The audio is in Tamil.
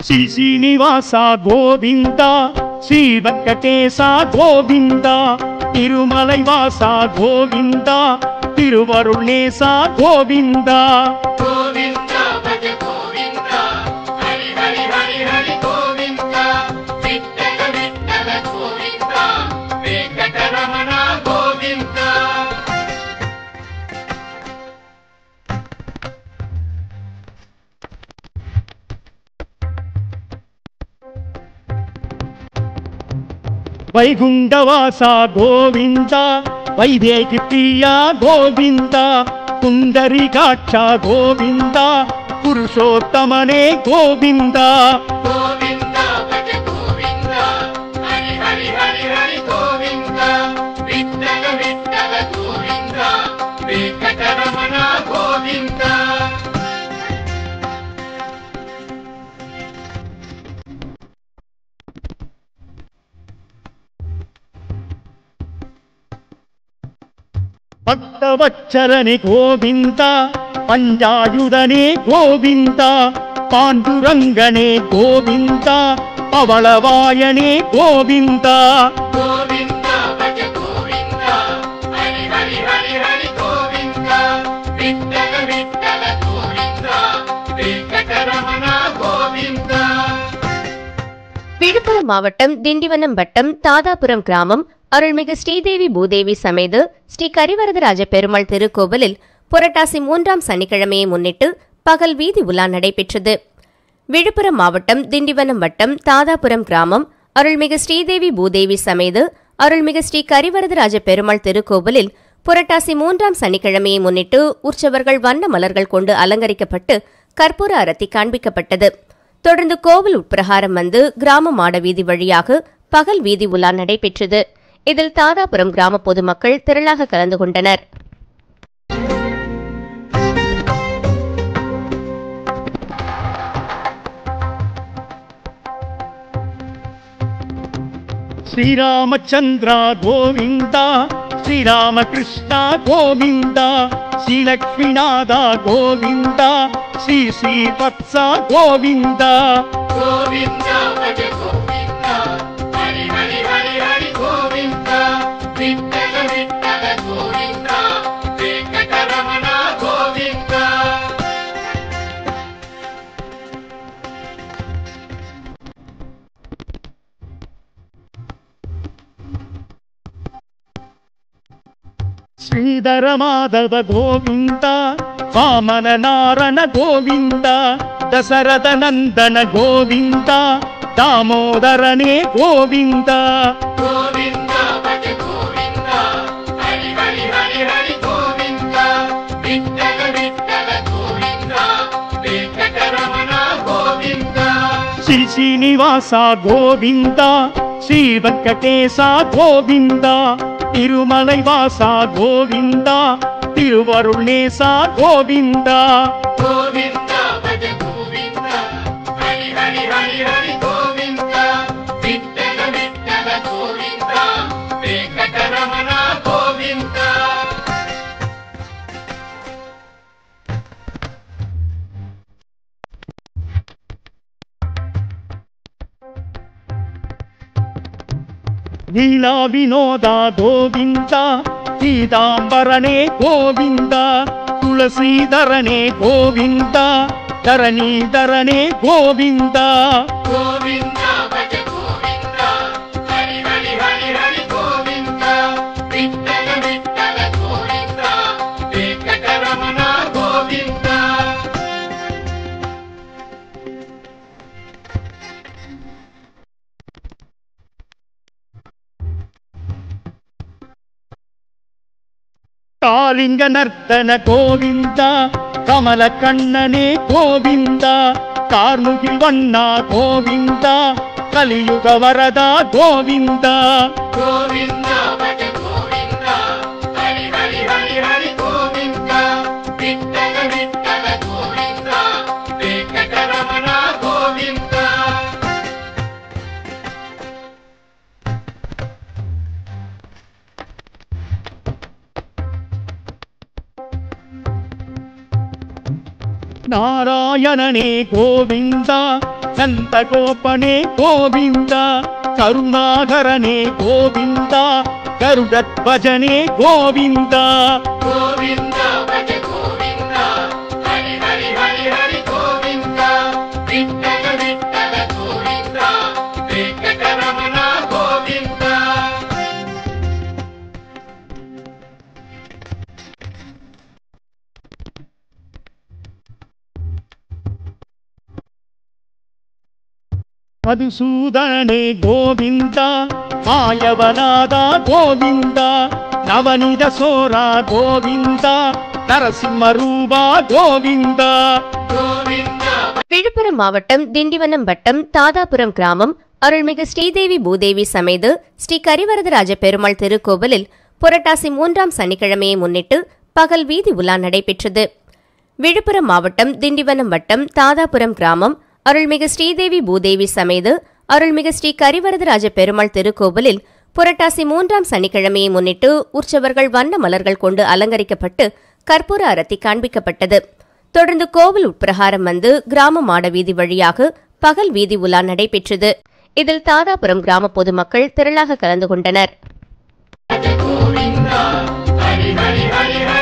ಶ್ರೀ ಶ್ರೀನಿವಾಸ ಗೋವಿಂದ, ಶ್ರೀ ವೆಂಕಟೇಶ ಗೋವಿಂದ, ತಿರುಮಲೈ ವಾಸ ಗೋವಿಂದ, ತಿರುವರುಳೇಶ ಗೋವಿಂದ. ಗೋವಿಂದ ಭಜ ಗೋವಿಂದ, ಹರಿ ಹರಿ ಹರಿ ಹರಿ ಗೋವಿಂದ, ವಿಠ್ಠಲ ವಿಠ್ಠಲ ಗೋವಿಂದ, ವೆಂಕಟರಮಣ ಗೋವಿಂದ. ವೈಗುಂಡವಾಸ ಗೋವಿಂದ, ವೈದೇಹಿ ಪ್ರಿಯ ಗೋವಿಂದ, ಪುಂಡರೀಕಾಕ್ಷ ಗೋವಿಂದ, ಪುರುಷೋತ್ತಮನೇ ಗೋವಿಂದ. ಗೋವಿಂದ ಭಜ ಗೋವಿಂದ, ಹರಿ ಹರಿ ಹರಿ ಹರಿ ಗೋವಿಂದ, ವಿಠ್ಠಲ ವಿಠ್ಠಲ ಗೋವಿಂದ, ವೆಂಕಟರಮಣ ಗೋವಿಂದ. ಭಕ್ತವತ್ಸಲನೆ ಗೋವಿಂದ, ಪಂಚಾಯುಧನೇ ಗೋವಿಂದ, ಪಾಂಡುರಂಗನೇ ಗೋವಿಂದ, ಪವಳವಾಯನೇ ಗೋವಿಂದ. ಗೋವಿಂದ ಭಜ ಗೋವಿಂದ, ಹರಿ ಹರಿ ಹರಿ ಹರಿ ಗೋವಿಂದ, ವಿಠ್ಠಲ ವಿಠ್ಠಲ ಗೋವಿಂದ, ವೆಂಕಟರಮಣ ಗೋವಿಂದ. விழுப்புரம் மாவட்டம் திண்டிவனம் வட்டம் தாதாபுரம் கிராமம் அருள்மிகு ஸ்ரீதேவி பூதேவி சமேத ஸ்ரீ கரிவரதராஜ பெருமாள் திருக்கோவிலில் புரட்டாசி 3ஆம் சனிக்கிழமையை முன்னிட்டு பகல் வீதி உலா நடைபெற்றது. விழுப்புரம் மாவட்டம் திண்டிவனம் வட்டம் தாதாபுரம் கிராமம் அருள்மிகு ஸ்ரீதேவி பூதேவி சமேத அருள்மிகு ஸ்ரீ கரிவரதராஜ பெருமாள் திருக்கோவிலில் புரட்டாசி 3ஆம் சனிக்கிழமையை முன்னிட்டு உற்சவர்கள் வண்ண மலர்கள் கொண்டு அலங்கரிக்கப்பட்டு கற்பூர அரத்தி காண்பிக்கப்பட்டது. தொடர்ந்து கோவில் உட்பிரகாரம் வந்து கிராம மாட வீதி வழியாக பகல் வீதி உலா நடைபெற்றது. இதில் தாதாபுரம் கிராம பொதுமக்கள் திரளாக கலந்து கொண்டனர். ಶ್ರೀರಾಮಚಂದ್ರ ಗೋವಿಂದ, ಶ್ರೀರಾಮಕೃಷ್ಣ ಗೋವಿಂದ, ಶ್ರೀಲಕ್ಷ್ಮೀನಾಥ ಗೋವಿಂದ, ಶ್ರೀ ಶ್ರೀವತ್ಸ ಗೋವಿಂದ. ಗೋವಿಂದ ಭಜ ಗೋವಿಂದ, ಹರಿ ಹರಿ ಹರಿ ಹರಿ ಗೋವಿಂದ, ವಿಠ್ಠಲ ವಿಠ್ಠಲ ಗೋವಿಂದ, ವೆಂಕಟರಮಣ ಗೋವಿಂದ. ಶ್ರೀಧರ ಮಾಧವ ಗೋವಿಂದ, ವಾಮನ ನಾರನ ಗೋವಿಂದ, ದಶರಥ ನಂದನ ಗೋವಿಂದ, ದಾಮೋದರನೇ ಗೋವಿಂದ. ಗೋವಿಂದ ಭಜ ಗೋವಿಂದ, ಹರಿ ಹರಿ ಹರಿ ಹರಿ ಗೋವಿಂದ, ವಿಠ್ಠಲ ವಿಠ್ಠಲ ಗೋವಿಂದ, ವೆಂಕಟರಮಣ ಗೋವಿಂದ. ಶ್ರೀ ಶ್ರೀನಿವಾಸ ಗೋವಿಂದ, ಶ್ರೀ ವೆಂಕಟೇಶ ಗೋವಿಂದ, ತಿರುಮಲೈ ವಾಸ ಗೋವಿಂದ, ತಿರುವರುಳೇಶ ಗೋವಿಂದ. ಗೋವಿಂದ ಭಜ ಗೋವಿಂದ, ಹರಿ ಹರಿ ಹರಿ ಹರಿ ಗೋವಿಂದ, ವಿಠ್ಠಲ ವಿಠ್ಠಲ ಗೋವಿಂದ, ವೆಂಕಟರಮಣ ಗೋವಿಂದ. ಲೀಲಾ ವಿನೋದ ಗೋವಿಂದ, ಪೀತಾಂಬರನೇ ಗೋವಿಂದ, ತುಳಸೀಧರನೇ ಗೋವಿಂದ, ಧರಣೀಧರನೇ ಗೋವಿಂದ. ಗೋವಿಂದ ಭಜ ಗೋವಿಂದ, ಹರಿ ಹರಿ ಹರಿ ಹರಿ ಗೋವಿಂದ, ವಿಠ್ಠಲ ವಿಠ್ಠಲ ಗೋವಿಂದ, ವೆಂಕಟರಮಣ ಗೋವಿಂದ. ಕಾಲಿಂಗ ನರ್ತನ ಗೋವಿಂದ, ಕಮಲ ಕಣ್ಣನೇ ಗೋವಿಂದ, ಕಾರ್ಮುಗಿಲ್ ವಣ್ಣ ಗೋವಿಂದ, ಕಲಿಯುಗ ವರದ ಗೋವಿಂದ. ಗೋವಿಂದ ಭಜ ಗೋವಿಂದ, ಹರಿ ಹರಿ ಹರಿ ಹರಿ ಗೋವಿಂದ, ವಿಠ್ಠಲ ವಿಠ್ಠಲ ಗೋವಿಂದ, ವೆಂಕಟರಮಣ ಗೋವಿಂದ. ನಾರಾಯಣನೇ ಗೋವಿಂದ, நந்தகோபனே கோவிந்தா, கருணாகரனே கோவிந்தா, கருடத்வஜனே கோவிந்தா. கோவிந்தா பஜ கோவிந்தா, ஹரி ஹரி ஹரி ஹரி கோவிந்தா, விட்டல விட்டல கோவிந்தா, வெங்கடரமண கோவிந்தா. மதுசூதனே கோவிந்தா, மாயவநாதா கோவிந்தா, நவனித சோரா கோவிந்தா, நரசிம்மரூபா கோவிந்தா. கோவிந்தா விழுப்புரம் மாவட்டம் திண்டிவனம் வட்டம் தாதாபுரம் கிராமம் அருள்மிகு ஸ்ரீதேவி பூதேவி சமேத ஸ்ரீ கரிவரதராஜ பெருமாள் திருக்கோவிலில் புரட்டாசி 3ஆம் சனிக்கிழமையை முன்னிட்டு பகல் வீதி உலா நடைபெற்றது. விழுப்புரம் மாவட்டம் திண்டிவனம் வட்டம் தாதாபுரம் கிராமம் அருள்மிகு ஸ்ரீதேவி பூதேவி சமேத அருள்மிகு ஸ்ரீ கரிவரதராஜ பெருமாள் திருக்கோவிலில் புரட்டாசி 3ஆம் சனிக்கிழமையை முன்னிட்டு உற்சவர்கள் வண்ண மலர்கள் கொண்டு அலங்கரிக்கப்பட்டு கற்பூர அரத்தி காண்பிக்கப்பட்டது. தொடர்ந்து கோவில் உட்பிரகாரம் வந்து கிராம மாடவீதி வழியாக பகல் வீதி உலா நடைபெற்றது. இதில் தாதாபுரம் கிராம பொதுமக்கள் திரளாக கலந்து கொண்டனர். கோவிந்தா, ஹரி ஹரி ஹரி ஹரி